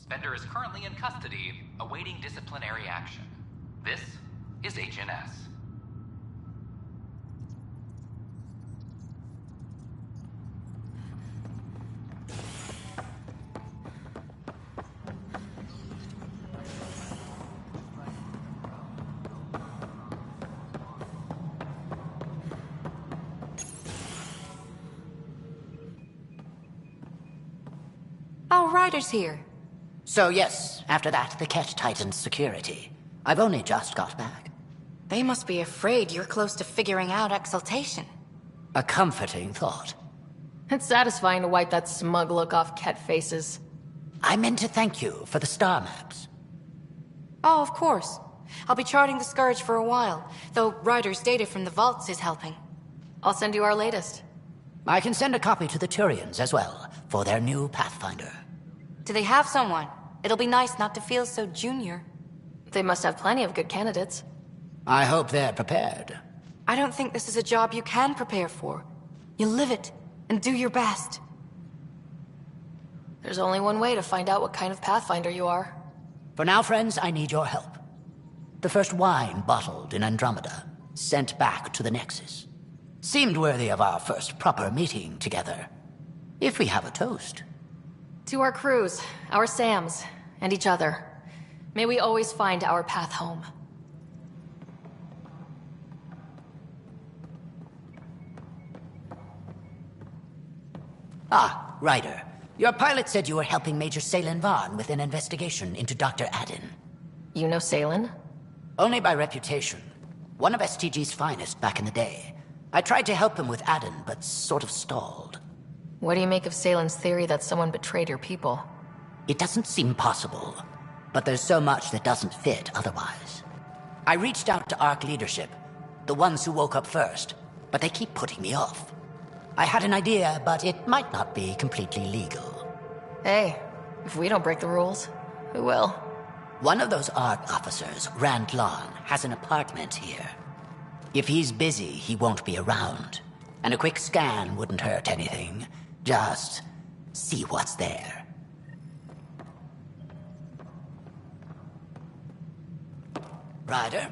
Bender is currently in custody, awaiting disciplinary action. This is HNS. Oh, Ryder's here. So yes, after that, the Ket tightened security. I've only just got back. They must be afraid you're close to figuring out exaltation. A comforting thought. It's satisfying to wipe that smug look off Ket faces. I meant to thank you for the star maps. Oh, of course. I'll be charting the Scourge for a while, though Ryder's data from the vaults is helping. I'll send you our latest. I can send a copy to the Turians as well, for their new Pathfinder. Do they have someone? It'll be nice not to feel so junior. They must have plenty of good candidates. I hope they're prepared. I don't think this is a job you can prepare for. You live it, and do your best. There's only one way to find out what kind of Pathfinder you are. For now, friends, I need your help. The first wine bottled in Andromeda, sent back to the Nexus. Seemed worthy of our first proper meeting together. If we have a toast. To our crews, our Sams, and each other. May we always find our path home. Ah, Ryder. Your pilot said you were helping Major Salen Vaughn with an investigation into Dr. Adin. You know Salen? Only by reputation. One of STG's finest back in the day. I tried to help him with Adin, but sort of stalled. What do you make of Salen's theory that someone betrayed your people? It doesn't seem possible, but there's so much that doesn't fit otherwise. I reached out to ARC leadership, the ones who woke up first, but they keep putting me off. I had an idea, but it might not be completely legal. Hey, if we don't break the rules, who will? One of those ARC officers, Rand Long, has an apartment here. If he's busy, he won't be around. And a quick scan wouldn't hurt anything. Just see what's there. Ryder?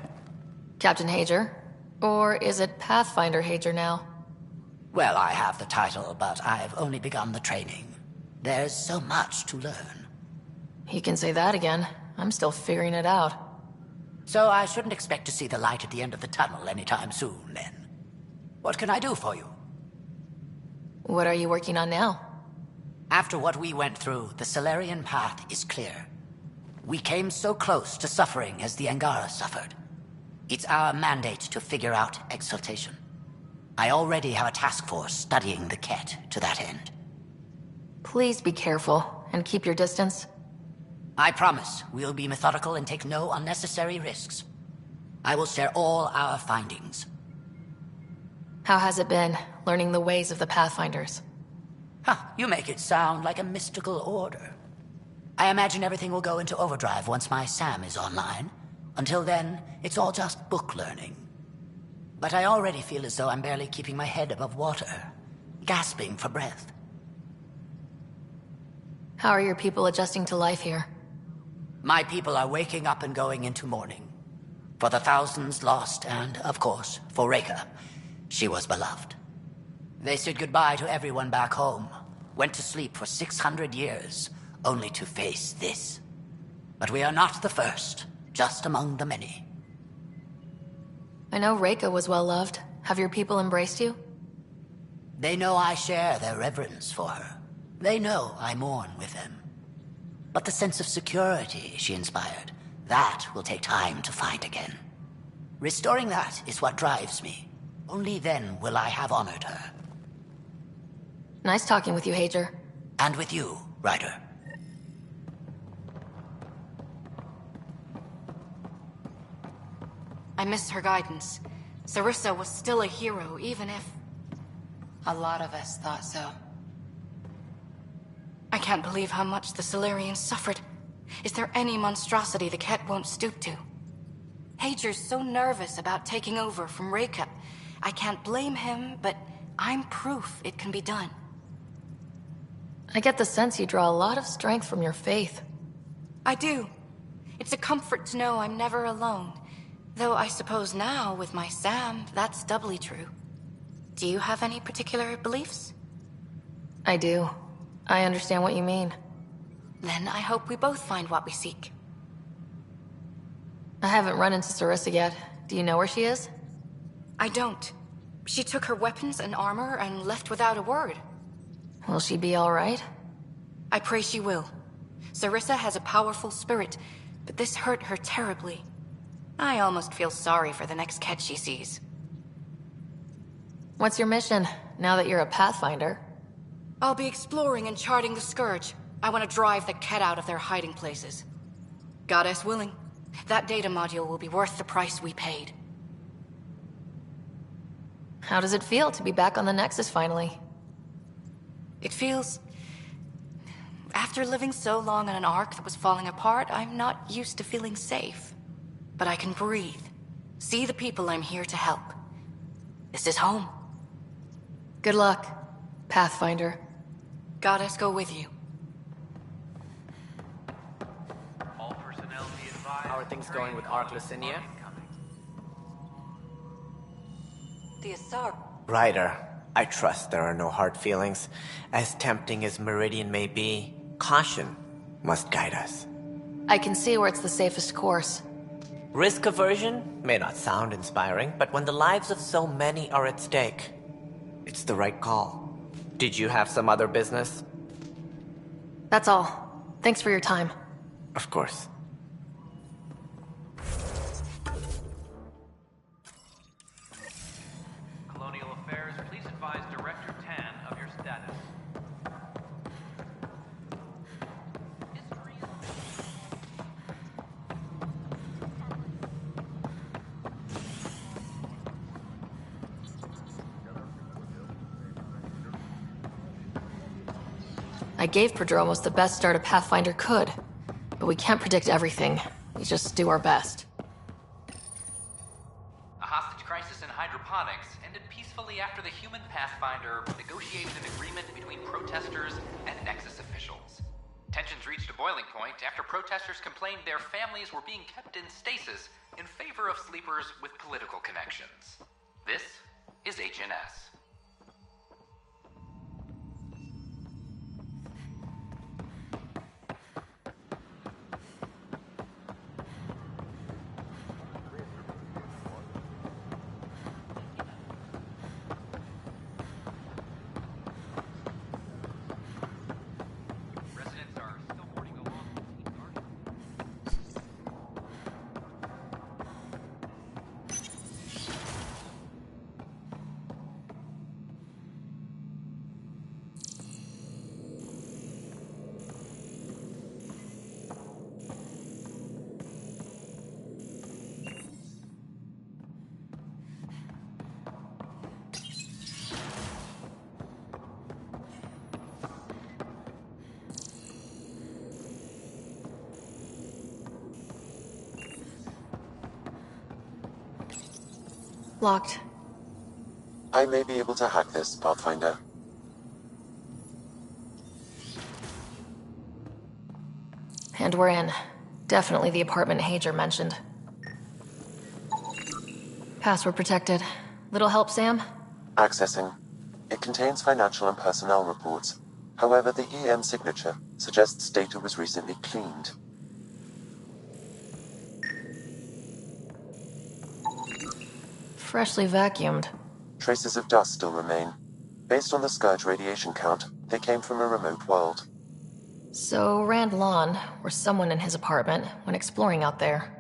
Captain Hager? Or is it Pathfinder Hager now? Well, I have the title, but I've only begun the training. There's so much to learn. You can say that again. I'm still figuring it out. So I shouldn't expect to see the light at the end of the tunnel anytime soon, then. What can I do for you? What are you working on now? After what we went through, the Solarian path is clear. We came so close to suffering as the Angara suffered. It's our mandate to figure out exaltation. I already have a task force studying the Ket to that end. Please be careful and keep your distance. I promise we'll be methodical and take no unnecessary risks. I will share all our findings. How has it been, learning the ways of the Pathfinders? You make it sound like a mystical order. I imagine everything will go into overdrive once my SAM is online. Until then, it's all just book learning. But I already feel as though I'm barely keeping my head above water, gasping for breath. How are your people adjusting to life here? My people are waking up and going into mourning. For the thousands lost and, of course, for Reka. She was beloved. They said goodbye to everyone back home, went to sleep for 600 years, only to face this. But we are not the first, just among the many. I know Reka was well loved. Have your people embraced you? They know I share their reverence for her. They know I mourn with them. But the sense of security she inspired, that will take time to find again. Restoring that is what drives me. Only then will I have honored her. Nice talking with you, Hager. And with you, Ryder. I miss her guidance. Sarissa was still a hero, even if... A lot of us thought so. I can't believe how much the Solarians suffered. Is there any monstrosity the Ket won't stoop to? Hager's so nervous about taking over from Reka. I can't blame him, but I'm proof it can be done. I get the sense you draw a lot of strength from your faith. I do. It's a comfort to know I'm never alone. Though I suppose now, with my Sam, that's doubly true. Do you have any particular beliefs? I do. I understand what you mean. Then I hope we both find what we seek. I haven't run into Sarissa yet. Do you know where she is? I don't. She took her weapons and armor and left without a word. Will she be all right? I pray she will. Sarissa has a powerful spirit, but this hurt her terribly. I almost feel sorry for the next Ket she sees. What's your mission, now that you're a Pathfinder? I'll be exploring and charting the Scourge. I want to drive the Ket out of their hiding places. Goddess willing, that data module will be worth the price we paid. How does it feel to be back on the Nexus finally? It feels... After living so long on an ark that was falling apart, I'm not used to feeling safe. But I can breathe. See the people I'm here to help. This is home. Good luck, Pathfinder. Goddess go with you. All personnel be advised. How are things going with Ark Lucinia? The Asar. Ryder, I trust there are no hard feelings. As tempting as Meridian may be, caution must guide us. I can see where it's the safest course. Risk aversion may not sound inspiring, but when the lives of so many are at stake, it's the right call. Did you have some other business? That's all. Thanks for your time. Of course. Colonial Affairs, please advise Director Tan of your status. I gave Prodromos the best start a Pathfinder could, but we can't predict everything. We just do our best. A hostage crisis in hydroponics ended peacefully after the human Pathfinder negotiated an agreement between protesters and Nexus officials. Tensions reached a boiling point after protesters complained their families were being kept in stasis in favor of sleepers with political connections. This is HNS. Residents are still boarding along with the Guardian. Locked. I may be able to hack this, Pathfinder. And we're in. Definitely the apartment Hager mentioned. Password protected. Little help, Sam? Accessing. It contains financial and personnel reports. However, the EM signature suggests data was recently cleaned. Freshly vacuumed. Traces of dust still remain. Based on the Scourge radiation count, they came from a remote world. So Rand Lawn, or someone in his apartment, when exploring out there.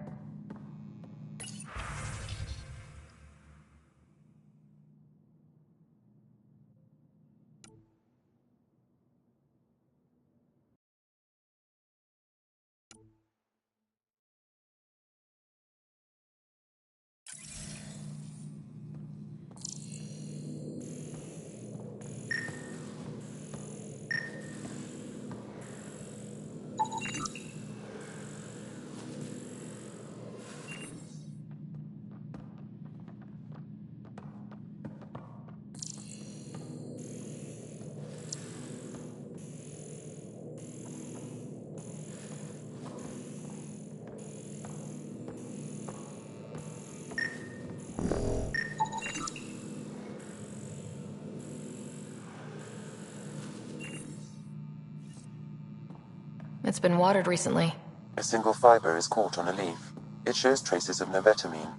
It's been watered recently. A single fiber is caught on a leaf. It shows traces of novetamine,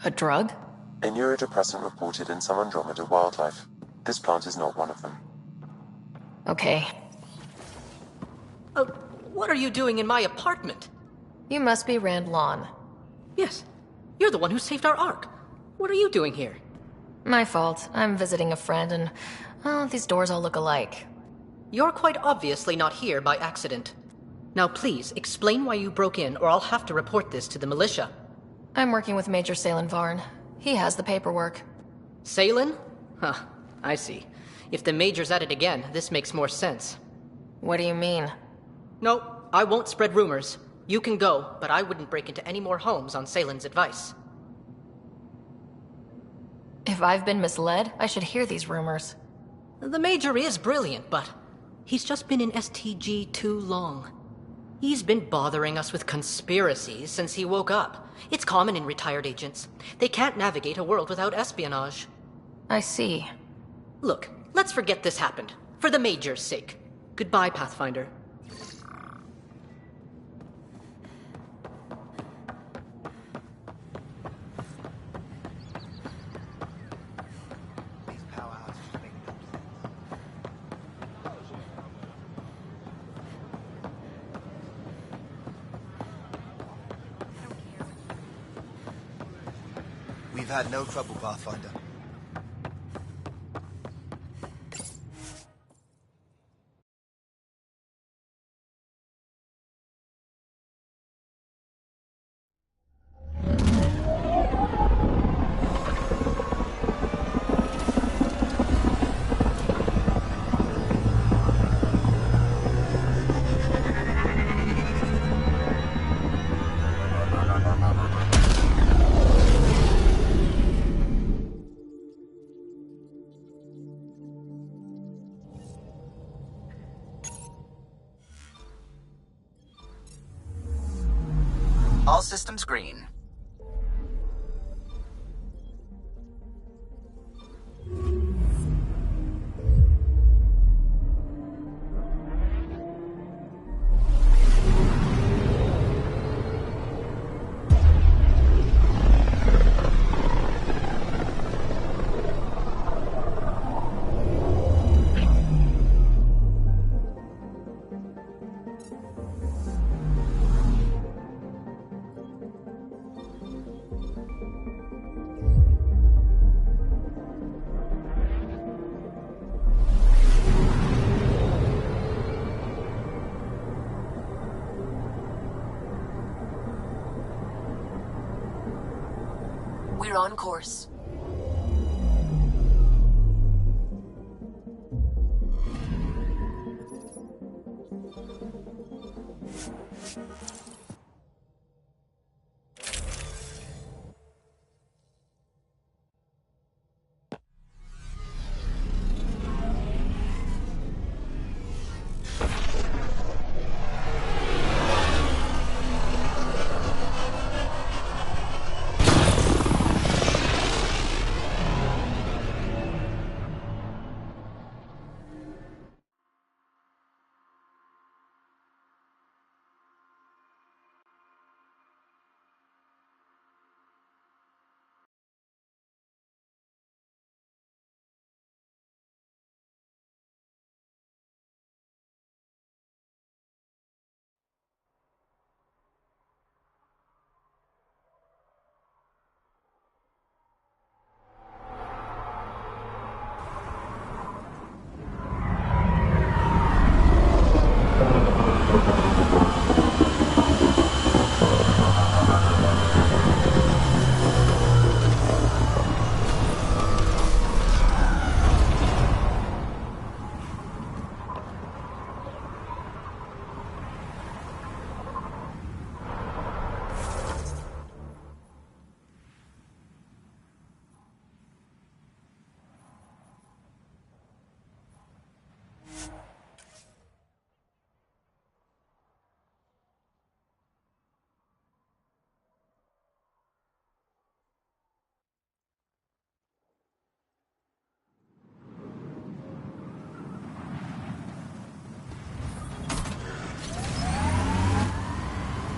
A drug? a neurodepressant reported in some Andromeda wildlife. This plant is not one of them. Okay. What are you doing in my apartment? You must be Rand Lawn. Yes, you're the one who saved our Ark. What are you doing here? My fault. I'm visiting a friend and... oh, these doors all look alike. You're quite obviously not here by accident. Now please, explain why you broke in, or I'll have to report this to the militia. I'm working with Major Salen Varn. He has the paperwork. Salen? Huh, I see. If the Major's at it again, this makes more sense. What do you mean? No, I won't spread rumors. You can go, but I wouldn't break into any more homes on Salen's advice. If I've been misled, I should hear these rumors. The Major is brilliant, but he's just been in STG too long. He's been bothering us with conspiracies since he woke up. It's common in retired agents. They can't navigate a world without espionage. I see. Look, let's forget this happened. For the Major's sake. Goodbye, Pathfinder. We've had no trouble, Pathfinder. All systems green. We're on course.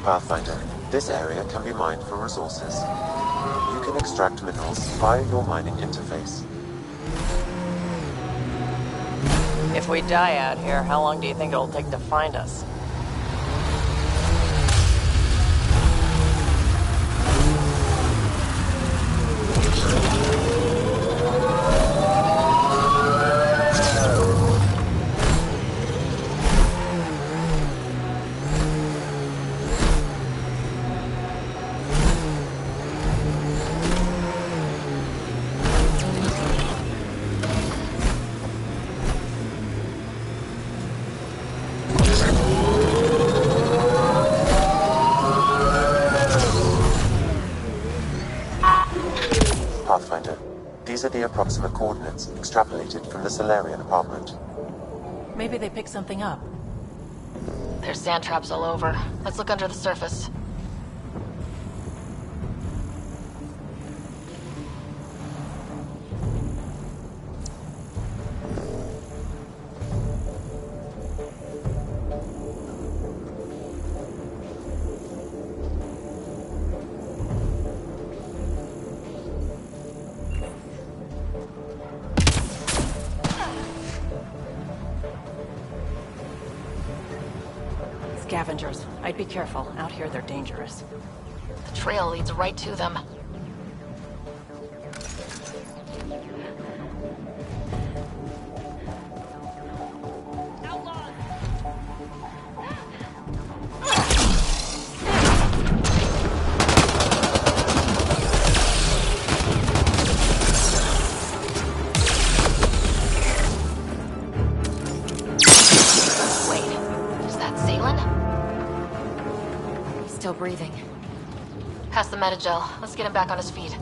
Pathfinder, this area can be mined for resources. You can extract minerals via your mining interface. If we die out here, how long do you think it'll take to find us? Pathfinder, these are the approximate coordinates extrapolated from the Solarian apartment. Maybe they picked something up. There's sand traps all over. Let's look under the surface. Scavengers. I'd be careful. Out here, they're dangerous. The trail leads right to them. Still breathing. Pass the metagel. Let's get him back on his feet.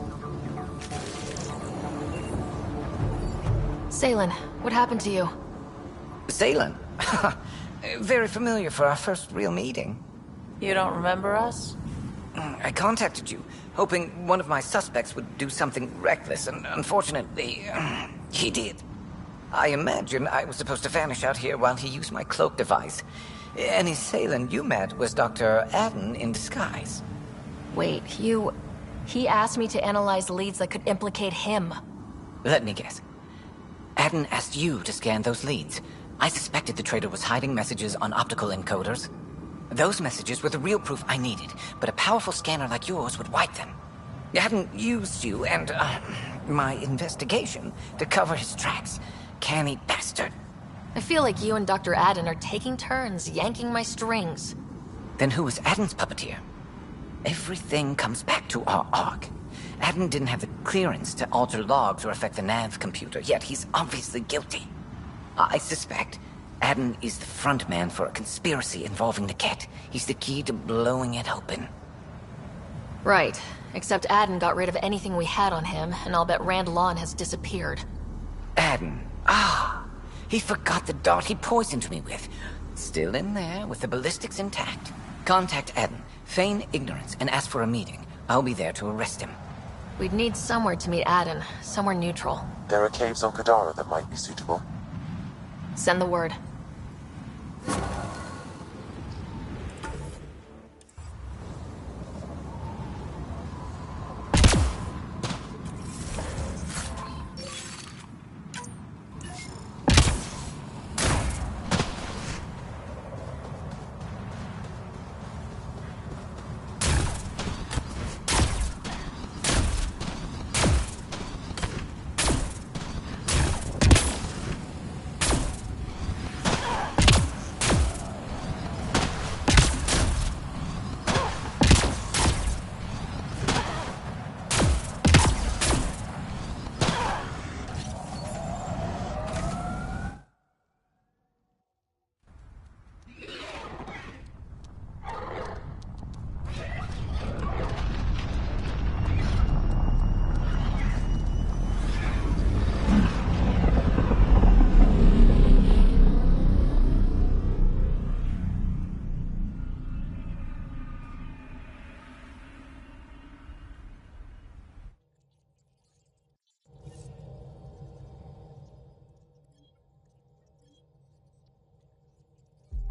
Salen, what happened to you? Salen? Very familiar for our first real meeting. You don't remember us? I contacted you, hoping one of my suspects would do something reckless, and unfortunately, he did. I imagine I was supposed to vanish out here while he used my cloak device. Any Salen you met was Dr. Adden in disguise. Wait, He asked me to analyze leads that could implicate him. Let me guess. Adden asked you to scan those leads. I suspected the traitor was hiding messages on optical encoders. Those messages were the real proof I needed, but a powerful scanner like yours would wipe them. Adden used you and, my investigation to cover his tracks. Canny bastard. I feel like you and Dr. Adden are taking turns yanking my strings. Then who was Adden's puppeteer? Everything comes back to our arc. Adden didn't have the clearance to alter logs or affect the nav computer, yet he's obviously guilty. I suspect Adden is the front man for a conspiracy involving the Ket. He's the key to blowing it open. Right, except Adden got rid of anything we had on him, and I'll bet Rand Lawn has disappeared. Adden. He forgot the dart he poisoned me with. Still in there, with the ballistics intact. Contact Adden, feign ignorance, and ask for a meeting. I'll be there to arrest him. We'd need somewhere to meet Adden, somewhere neutral. There are caves on Kadara that might be suitable. Send the word.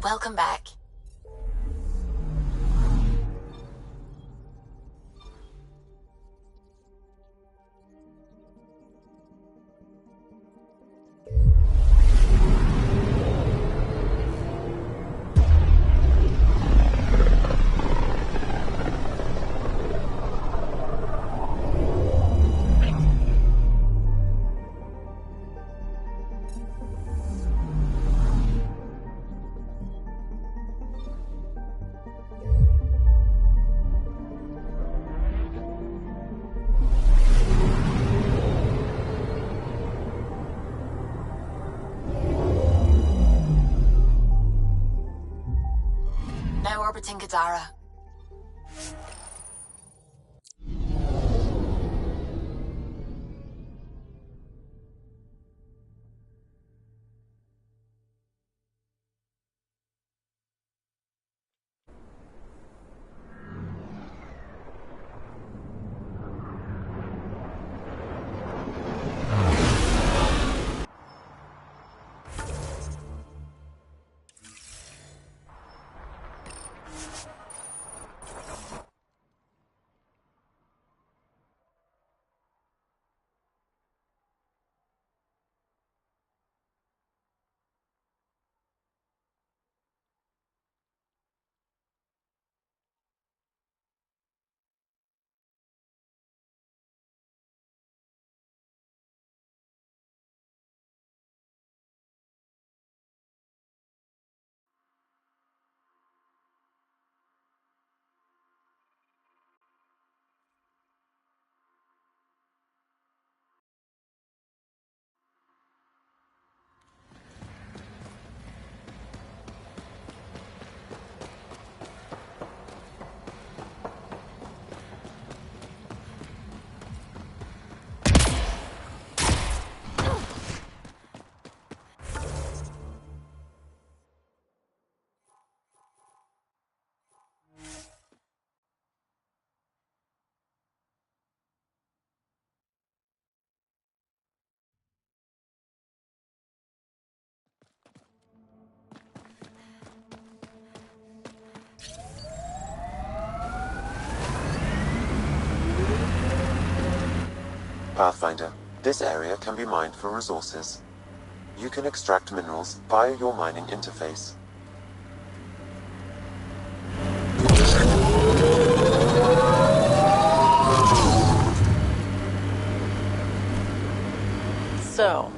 Welcome back. now orbiting Gadara. Pathfinder, this area can be mined for resources. You can extract minerals via your mining interface. So,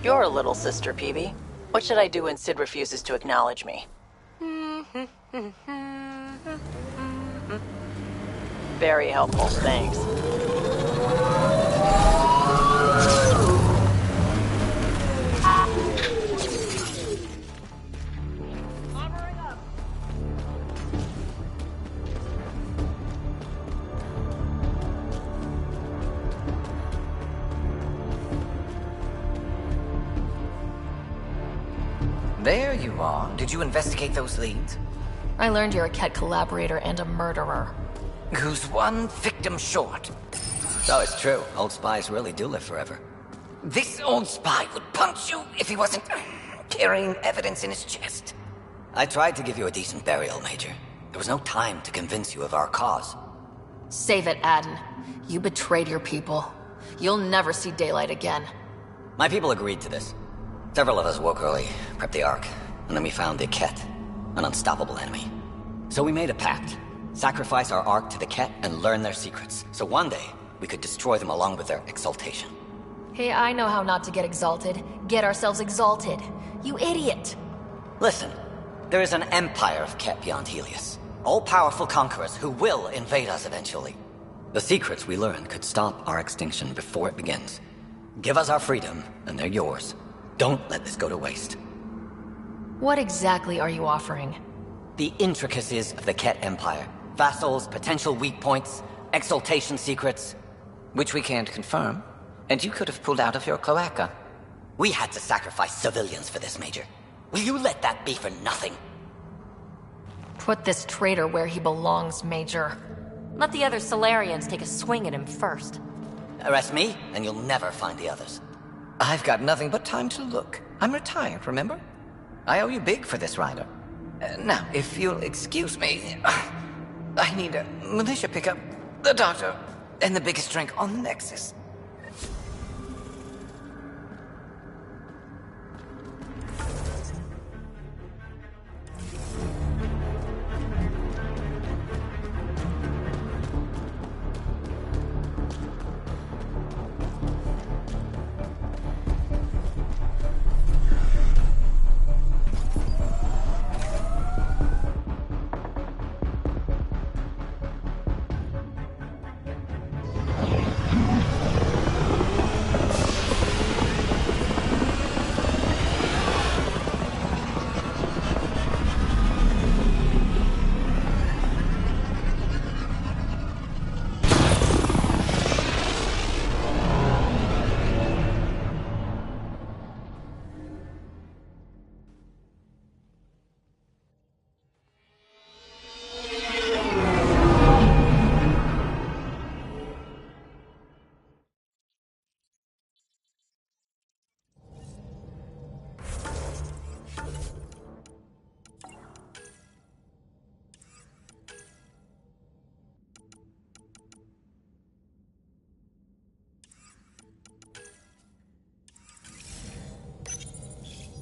you're a little sister, Peavy. What should I do when Sid refuses to acknowledge me? Very helpful, thanks. There you are. Did you investigate those leads? I learned you're a Ket collaborator and a murderer. Who's one victim short? Oh, it's true. Old spies really do live forever. This old spy would punch you if he wasn't carrying evidence in his chest. I tried to give you a decent burial, Major. There was no time to convince you of our cause. Save it, Aden. You betrayed your people. You'll never see daylight again. My people agreed to this. Several of us woke early, prepped the Ark, and then we found the Ket, an unstoppable enemy. So we made a pact. Sacrifice our Ark to the Ket and learn their secrets, so one day we could destroy them along with their exaltation. Hey, I know how not to get exalted. Get ourselves exalted. You idiot! Listen, there is an empire of Ket beyond Helios. All-powerful conquerors who will invade us eventually. The secrets we learn could stop our extinction before it begins. Give us our freedom, and they're yours. Don't let this go to waste. What exactly are you offering? The intricacies of the Ket Empire. Vassals, potential weak points, exaltation secrets. Which we can't confirm. And you could have pulled out of your cloaca. We had to sacrifice civilians for this, Major. Will you let that be for nothing? Put this traitor where he belongs, Major. Let the other Solarians take a swing at him first. Arrest me, and you'll never find the others. I've got nothing but time to look. I'm retired, remember? I owe you big for this, Ryder. Now, if you'll excuse me, I need a militia pickup, the doctor, and the biggest drink on the Nexus.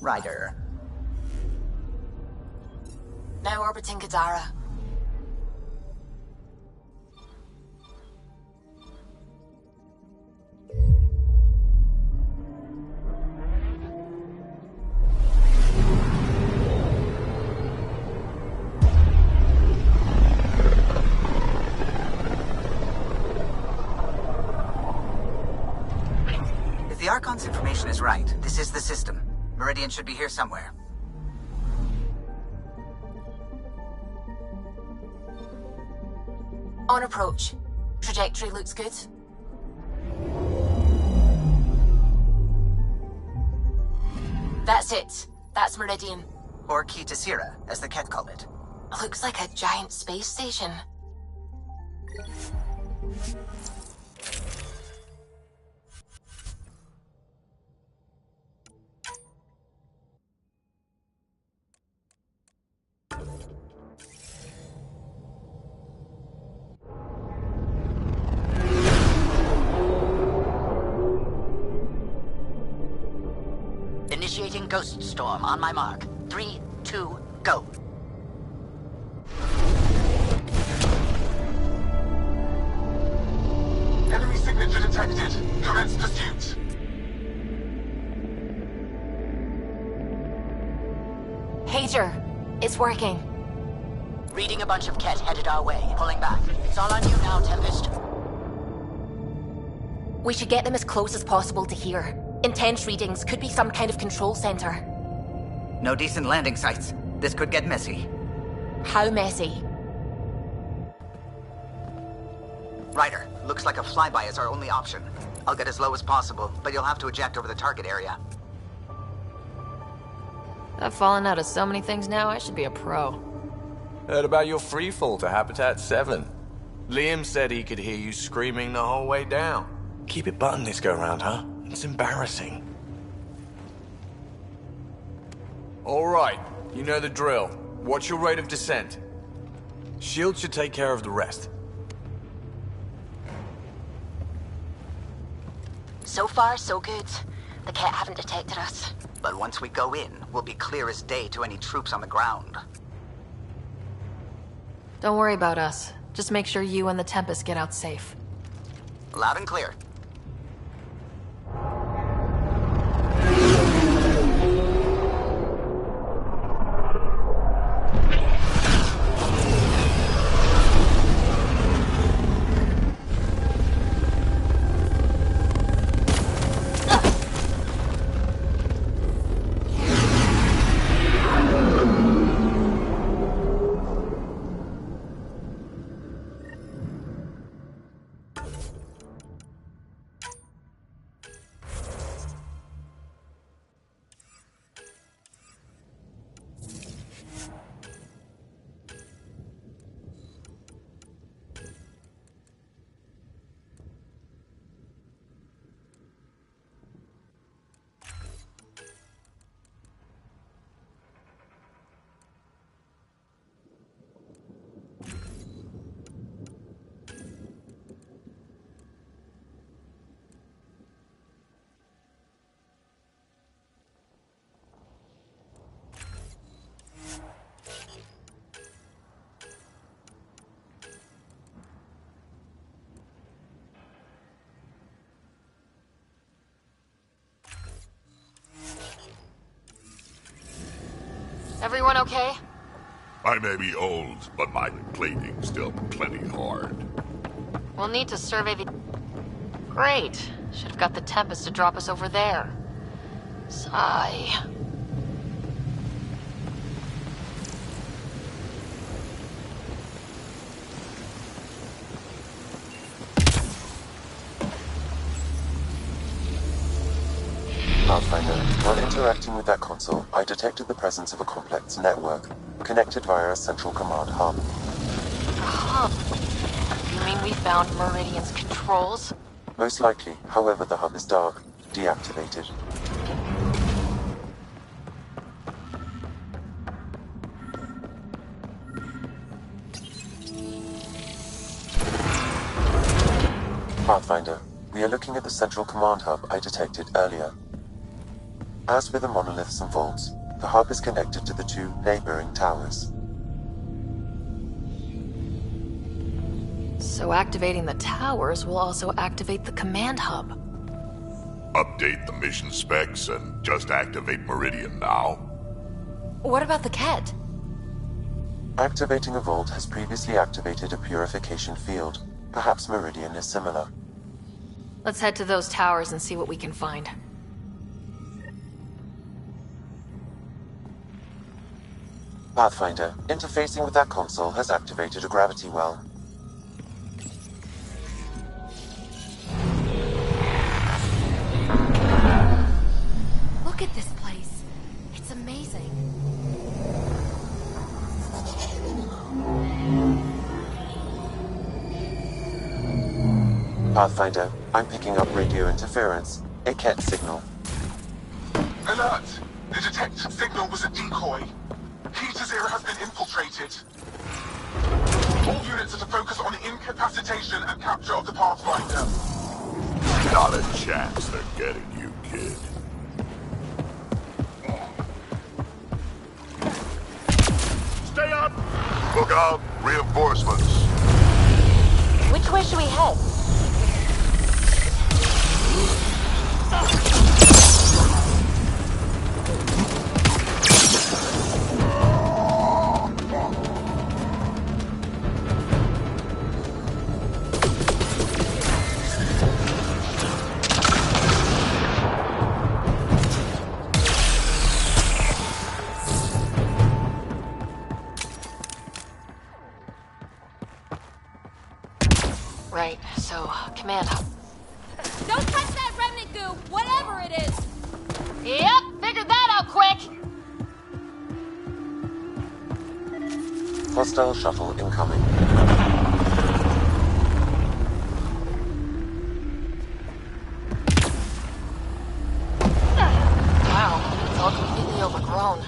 Ryder. Now orbiting Kadara. If the Archon's information is right, this is the system. Meridian should be here somewhere. On approach. Trajectory looks good. That's it. That's Meridian. Or Key to Sierra, as the Ket call it. Looks like a giant space station. Initiating Ghost Storm on my mark. 3, 2, go. Enemy signature detected. Commence pursuit. Pager, it's working. Reading a bunch of Ket headed our way, pulling back. It's all on you now, Tempest. We should get them as close as possible to here. Intense readings could be some kind of control center. No decent landing sites. This could get messy. How messy? Ryder, looks like a flyby is our only option. I'll get as low as possible, but you'll have to eject over the target area. I've fallen out of so many things now, I should be a pro. Heard about your freefall to Habitat 7. Liam said he could hear you screaming the whole way down. Keep it buttoned this go-round, huh? It's embarrassing. All right, you know the drill. What's your rate of descent? Shield should take care of the rest. So far, so good. The Ket haven't detected us. But once we go in, we'll be clear as day to any troops on the ground. Don't worry about us. Just make sure you and the Tempest get out safe. Loud and clear. Everyone okay? I may be old, but my plating's still plenty hard. We'll need to survey the... Great. Should have got the Tempest to drop us over there. Sigh. Pathfinder, while interacting with that console, I detected the presence of a complex network, connected via a central command hub. A hub? You mean we found Meridian's controls? Most likely, however, the hub is dark, deactivated. Pathfinder, we are looking at the central command hub I detected earlier. As with the monoliths and vaults, the hub is connected to the two neighboring towers. So activating the towers will also activate the command hub. Update the mission specs and just activate Meridian now? What about the Ket? Activating a vault has previously activated a purification field. Perhaps Meridian is similar. Let's head to those towers and see what we can find. Pathfinder, interfacing with that console has activated a gravity well. Look at this place. It's amazing. Pathfinder, I'm picking up radio interference. A Ket signal. Alert! The detected signal was a decoy. Peter's era has been infiltrated. All units are to focus on incapacitation and capture of the Pathfinder. Not a chance they're getting you, kid. Stay up! Look out! Reinforcements! Which way should we head? Right, so, command hub. Don't touch that remnant goo, whatever it is! Yep, figured that out quick! Hostile shuttle incoming. Wow, it's all completely overgrown.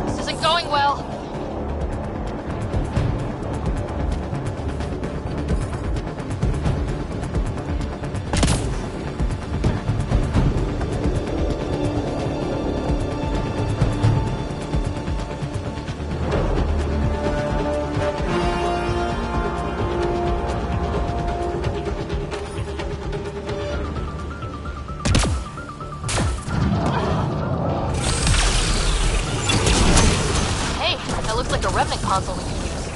This isn't going well. Console we can use.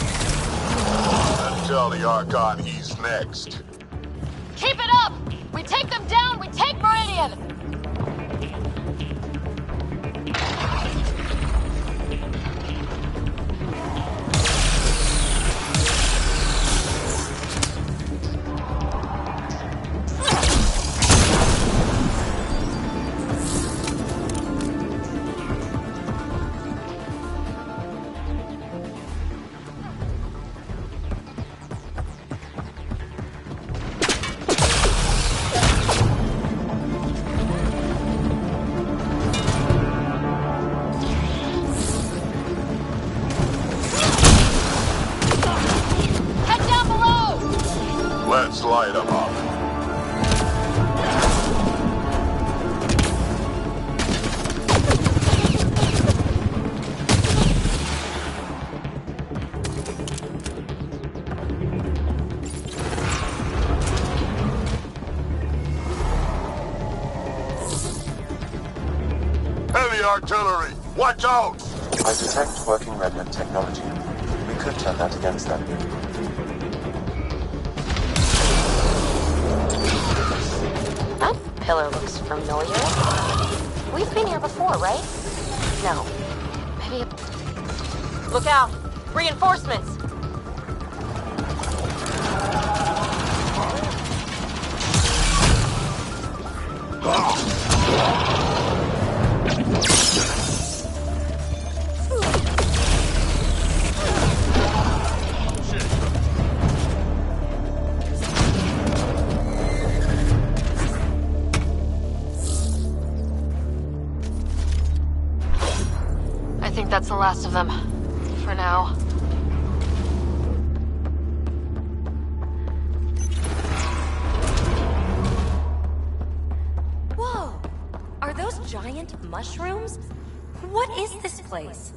And tell the Archon he's next. Keep it up! We take them down, we take Meridian! Let's light them up. Heavy artillery! Watch out! I detect working remnant technology. We could turn that against them. That pillar looks familiar. We've been here before, right? No. Maybe... Look out! Reinforcements! I think that's the last of them. For now. now. Whoa! Are those giant mushrooms? What is this place?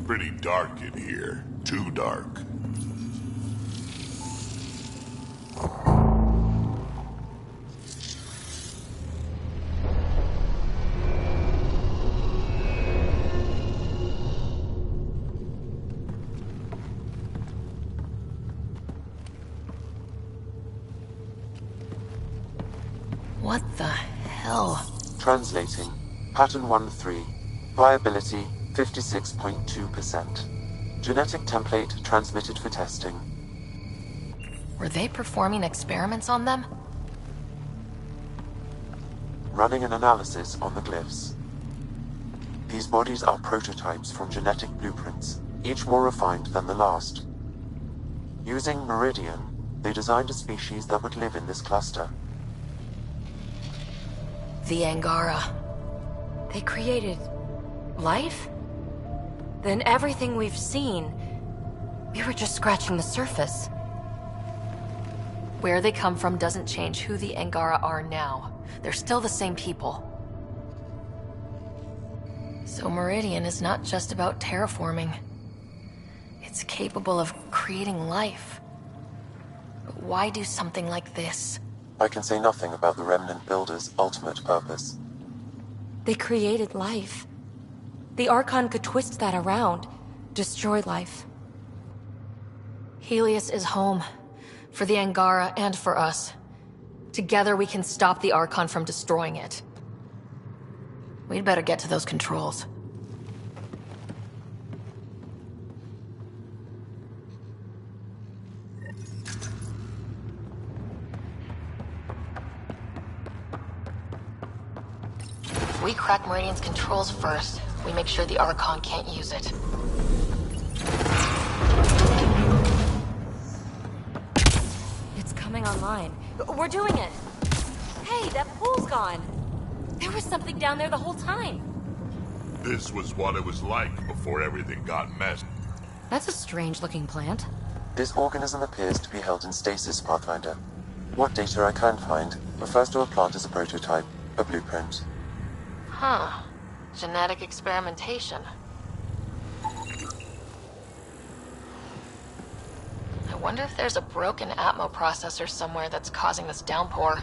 Pretty dark in here. Too dark. What the hell? Translating. Pattern 1-3. Viability 56.2%. Genetic template transmitted for testing. Were they performing experiments on them? Running an analysis on the glyphs. These bodies are prototypes from genetic blueprints, each more refined than the last. Using Meridian, they designed a species that would live in this cluster. The Angara. They created life? Then everything we've seen, we were just scratching the surface. Where they come from doesn't change who the Angara are now. They're still the same people. So Meridian is not just about terraforming. It's capable of creating life. But why do something like this? I can say nothing about the Remnant Builders' ultimate purpose. They created life. The Archon could twist that around, destroy life. Helios is home. For the Angara and for us. Together we can stop the Archon from destroying it. We'd better get to those controls. If we crack Meridian's controls first, we make sure the Archon can't use it. It's coming online. We're doing it! Hey, that pool's gone! There was something down there the whole time! This was what it was like before everything got messed. That's a strange-looking plant. This organism appears to be held in stasis, Pathfinder. What data I can find refers to a plant as a prototype, a blueprint. Huh. Genetic experimentation. I wonder if there's a broken Atmo processor somewhere that's causing this downpour.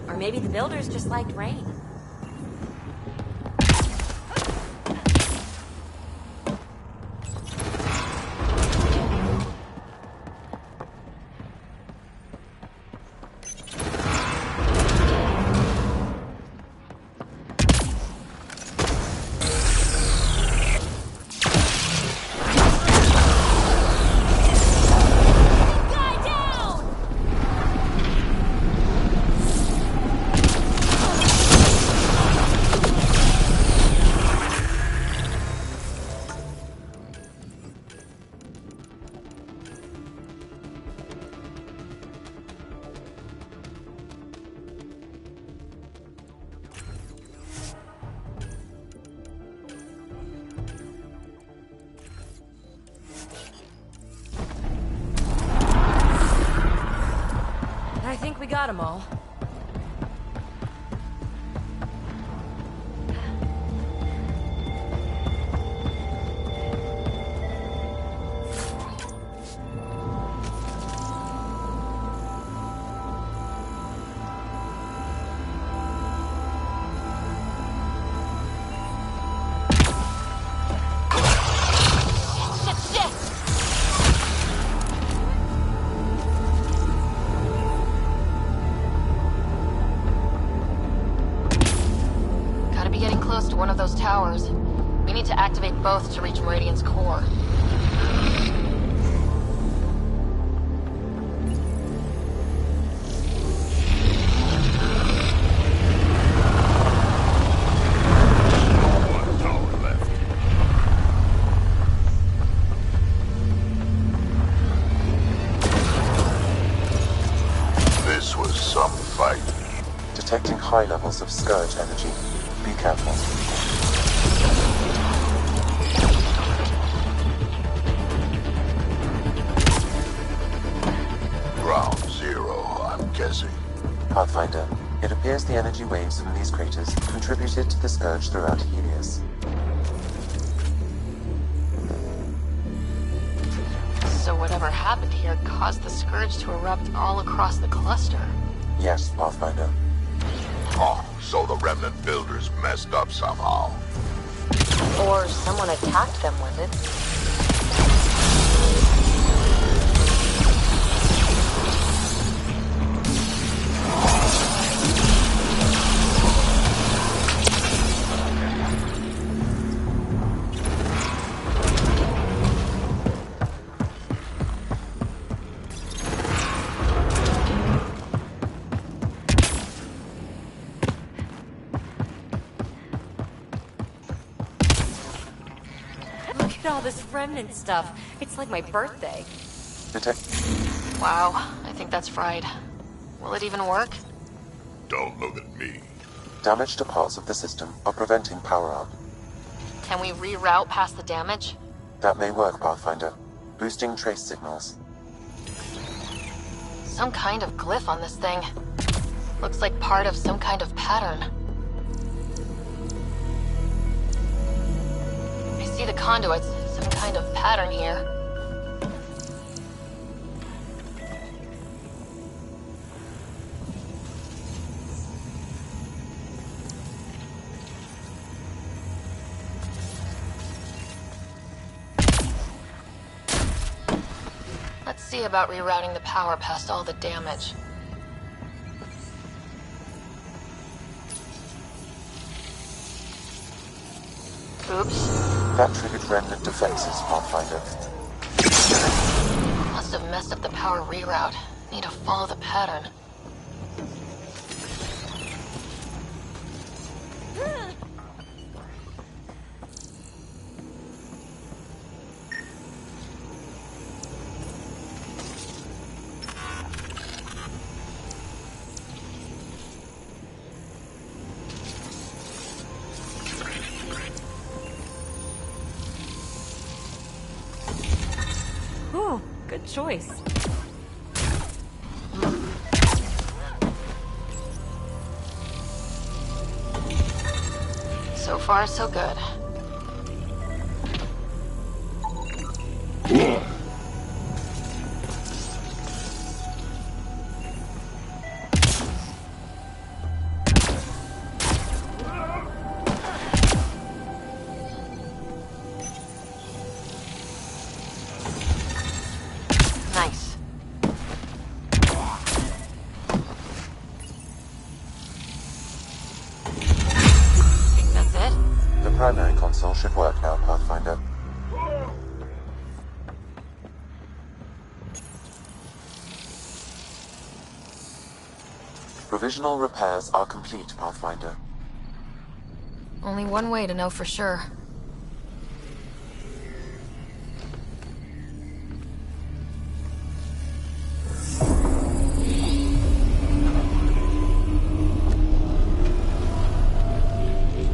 Or maybe the builders just liked rain. I think we got them all. One of those towers. We need to activate both to reach Meridian's core. One tower left. This was some fight. Detecting high levels of Scourge energy. Be careful. guessing? Pathfinder, it appears the energy waves from these craters contributed to the scourge throughout Helios. So whatever happened here caused the scourge to erupt all across the cluster. Yes, Pathfinder. Oh, so the remnant builders messed up somehow. Or someone attacked them with it. Look at all this remnant stuff. It's like my birthday. Wow, I think that's fried. Will it even work? Don't look at me. Damage to parts of the system are preventing power-up. Can we reroute past the damage? That may work, Pathfinder. Boosting trace signals. Some kind of glyph on this thing. Looks like part of some kind of pattern. I see the conduits, some kind of pattern here. Let's see about rerouting the power past all the damage. Oops. That triggered remnant defenses, Pathfinder. Must have messed up the power reroute. Need to follow the pattern. Ooh, good choice. So far, so good. Nice. Think that's it? The primary console should work now, Pathfinder. Provisional repairs are complete, Pathfinder. Only one way to know for sure.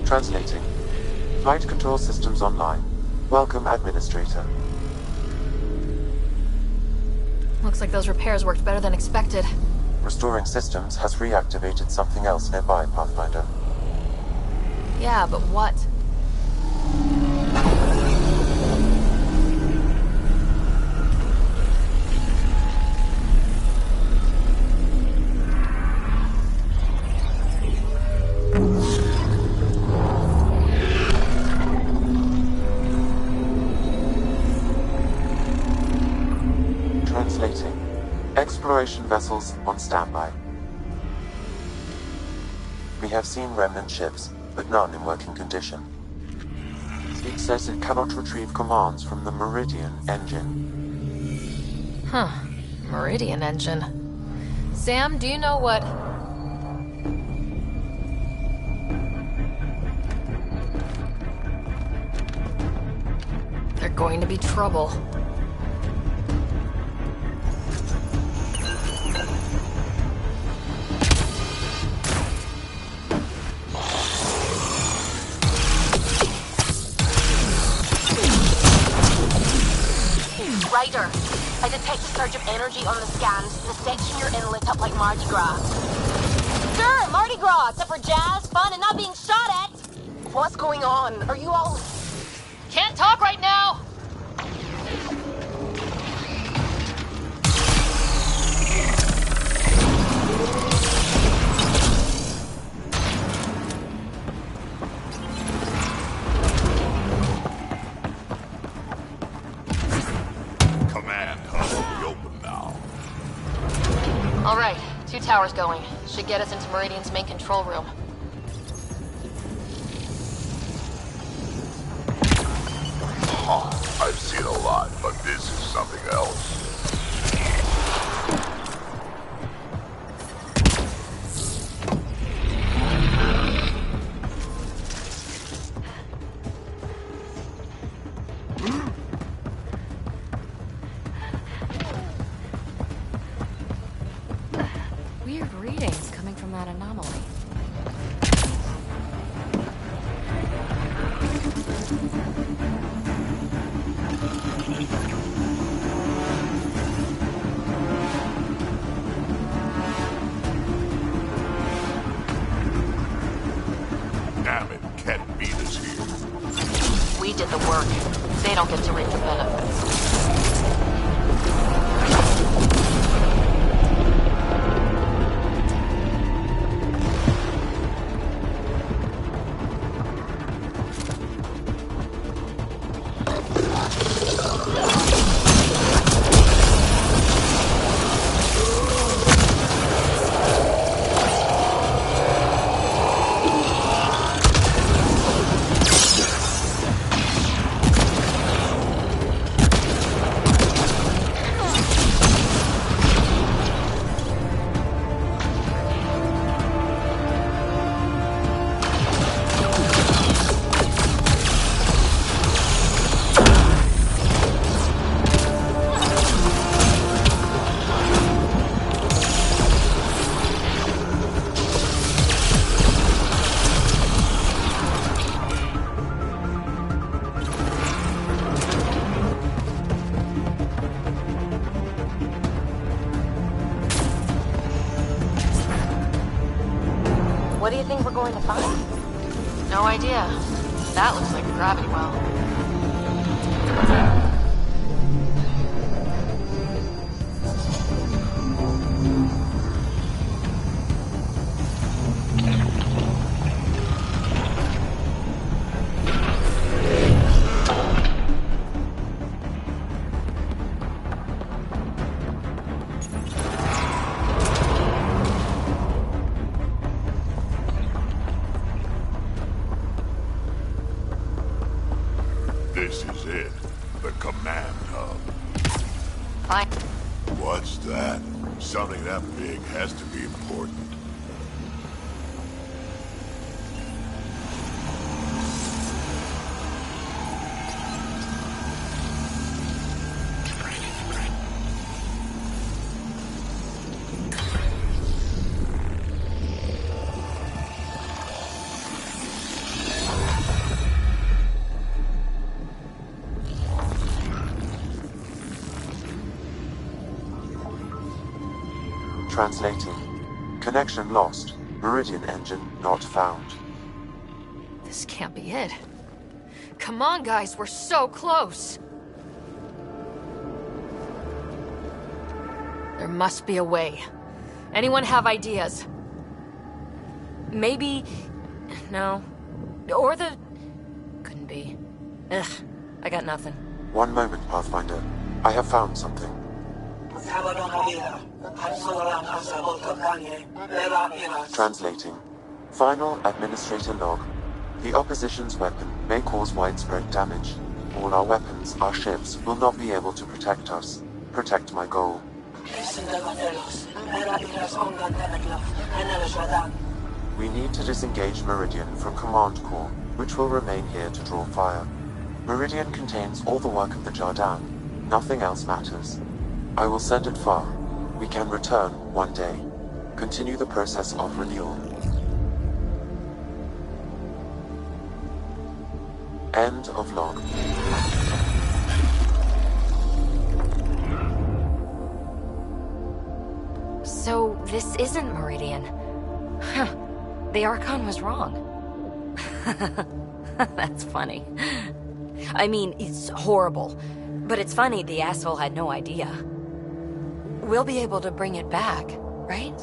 Translating. Flight control systems online. Welcome, Administrator. Looks like those repairs worked better than expected. Restoring systems has reactivated something else nearby, Pathfinder. Yeah, but what? Translating. Exploration vessels on standby. We have seen remnant ships, but none in working condition. It says it cannot retrieve commands from the Meridian engine. Huh. Meridian engine. Sam, do you know what... They're going to be trouble. Ryder, I detect a surge of energy on the scans. The section you're in lit up like Mardi Gras. Sure, Mardi Gras, except for jazz, fun, and not being shot at. What's going on? Are you all... Can't talk right now. Command hub will be open now. All right, 2 towers going. Should get us into Meridian's main control room. I've seen a lot, but this is something else. Weird readings coming from that anomaly. Damn it, Ket beat us here. We did the work. They don't get to reap the benefits. What do you think we're going to find? No idea. That looks like a gravity well. This is it. The command hub. Fine. What's that? Something that big has to be important. Translating. Connection lost. Meridian engine not found. This can't be it. Come on, guys, we're so close. There must be a way. Anyone have ideas? Maybe... No. Or the... Couldn't be. Ugh, I got nothing. One moment, Pathfinder. I have found something. Translating. Final administrator log. The opposition's weapon may cause widespread damage. All our weapons, our ships, will not be able to protect us. Protect my goal. We need to disengage Meridian from Command Core, which will remain here to draw fire. Meridian contains all the work of the Jardan. Nothing else matters. I will send it far. We can return one day. Continue the process of renewal. End of log. So, this isn't Meridian. Huh. The Archon was wrong. That's funny. I mean, it's horrible. But it's funny the asshole had no idea. We'll be able to bring it back, right?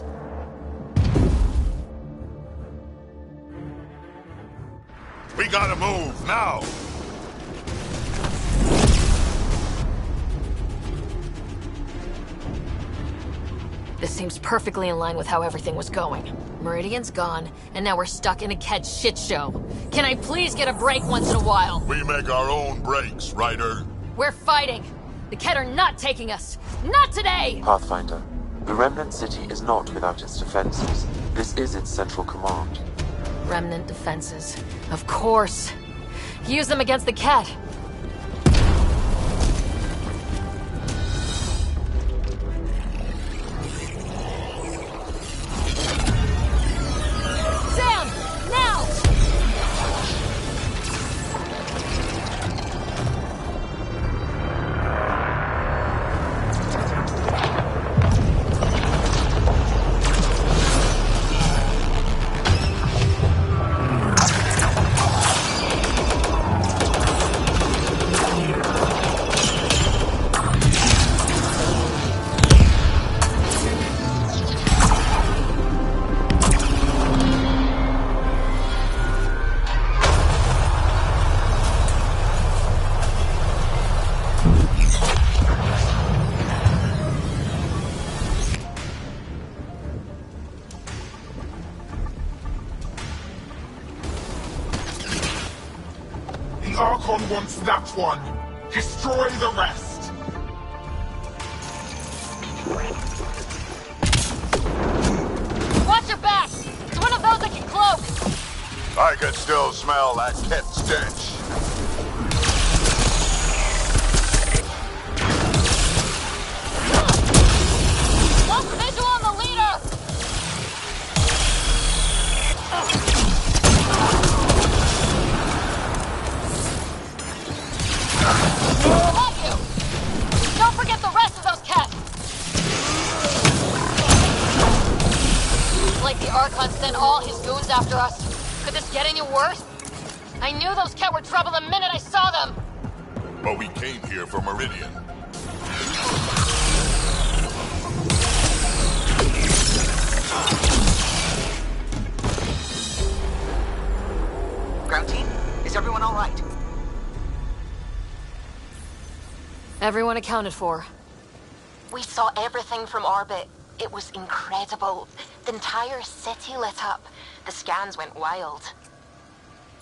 We gotta move, now! This seems perfectly in line with how everything was going. Meridian's gone, and now we're stuck in a Ked shit show. Can I please get a break once in a while? We make our own breaks, Ryder. We're fighting. The Ked are not taking us. Not today! Pathfinder, the Remnant City is not without its defenses. This is its central command. Remnant defenses. Of course. Use them against the Ked. Sam! Now! The Archon wants that one. Destroy the rest. Watch your back! It's one of those that can cloak! I can still smell that Ket stench. Lost visual on the leader! Have you! Don't forget the rest of those cats! Like the Archon sent all his goons after us. Could this get any worse? I knew those cat were trouble the minute I saw them! But we came here for Meridian. Ground team, is everyone all right? Everyone accounted for. We saw everything from orbit. It was incredible. The entire city lit up. The scans went wild.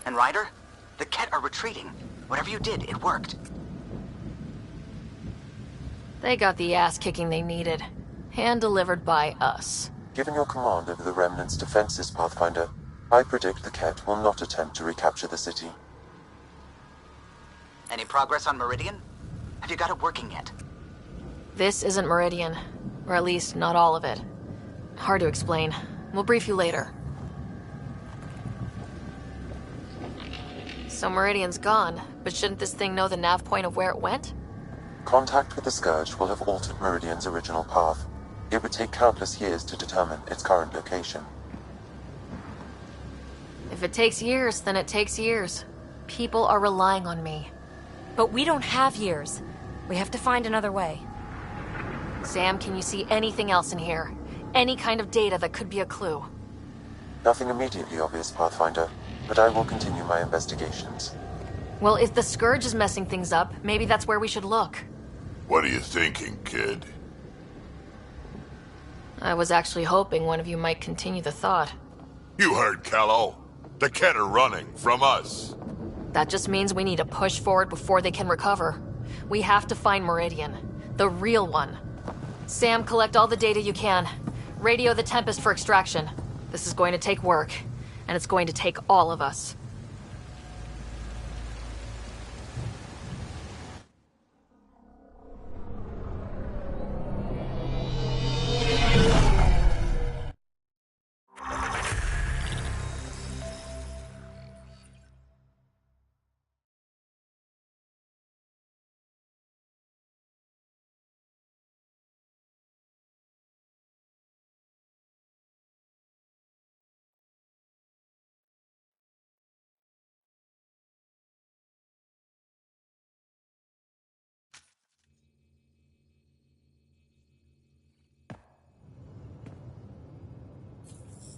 And Ryder? The Ket are retreating. Whatever you did, it worked. They got the ass kicking they needed. Hand-delivered by us. Given your command over the Remnant's defenses, Pathfinder, I predict the Ket will not attempt to recapture the city. Any progress on Meridian? Have you got it working yet? This isn't Meridian. Or at least, not all of it. Hard to explain. We'll brief you later. So Meridian's gone, but shouldn't this thing know the nav point of where it went? Contact with the Scourge will have altered Meridian's original path. It would take countless years to determine its current location. If it takes years, then it takes years. People are relying on me. But we don't have years. We have to find another way. Sam, can you see anything else in here? Any kind of data that could be a clue? Nothing immediately obvious, Pathfinder, but I will continue my investigations. Well, if the Scourge is messing things up, maybe that's where we should look. What are you thinking, kid? I was actually hoping one of you might continue the thought. You heard Callow. The Ket are running from us. That just means we need to push forward before they can recover. We have to find Meridian. The real one. Sam, collect all the data you can. Radio the Tempest for extraction. This is going to take work, and it's going to take all of us.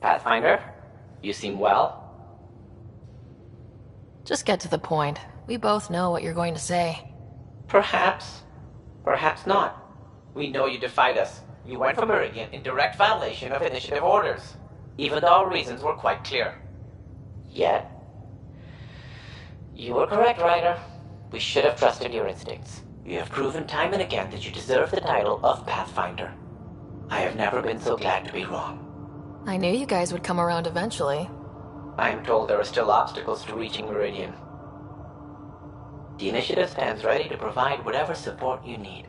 Pathfinder, you seem well. Just get to the point. We both know what you're going to say. Perhaps. Perhaps not. We know you defied us. You went for Meridian in direct violation of initiative orders, even though our reasons were quite clear. Yet, you were correct, Ryder. We should have trusted your instincts. You have proven time and again that you deserve the title of Pathfinder. I have never been so glad to be wrong. I knew you guys would come around eventually. I am told there are still obstacles to reaching Meridian. The initiative stands ready to provide whatever support you need.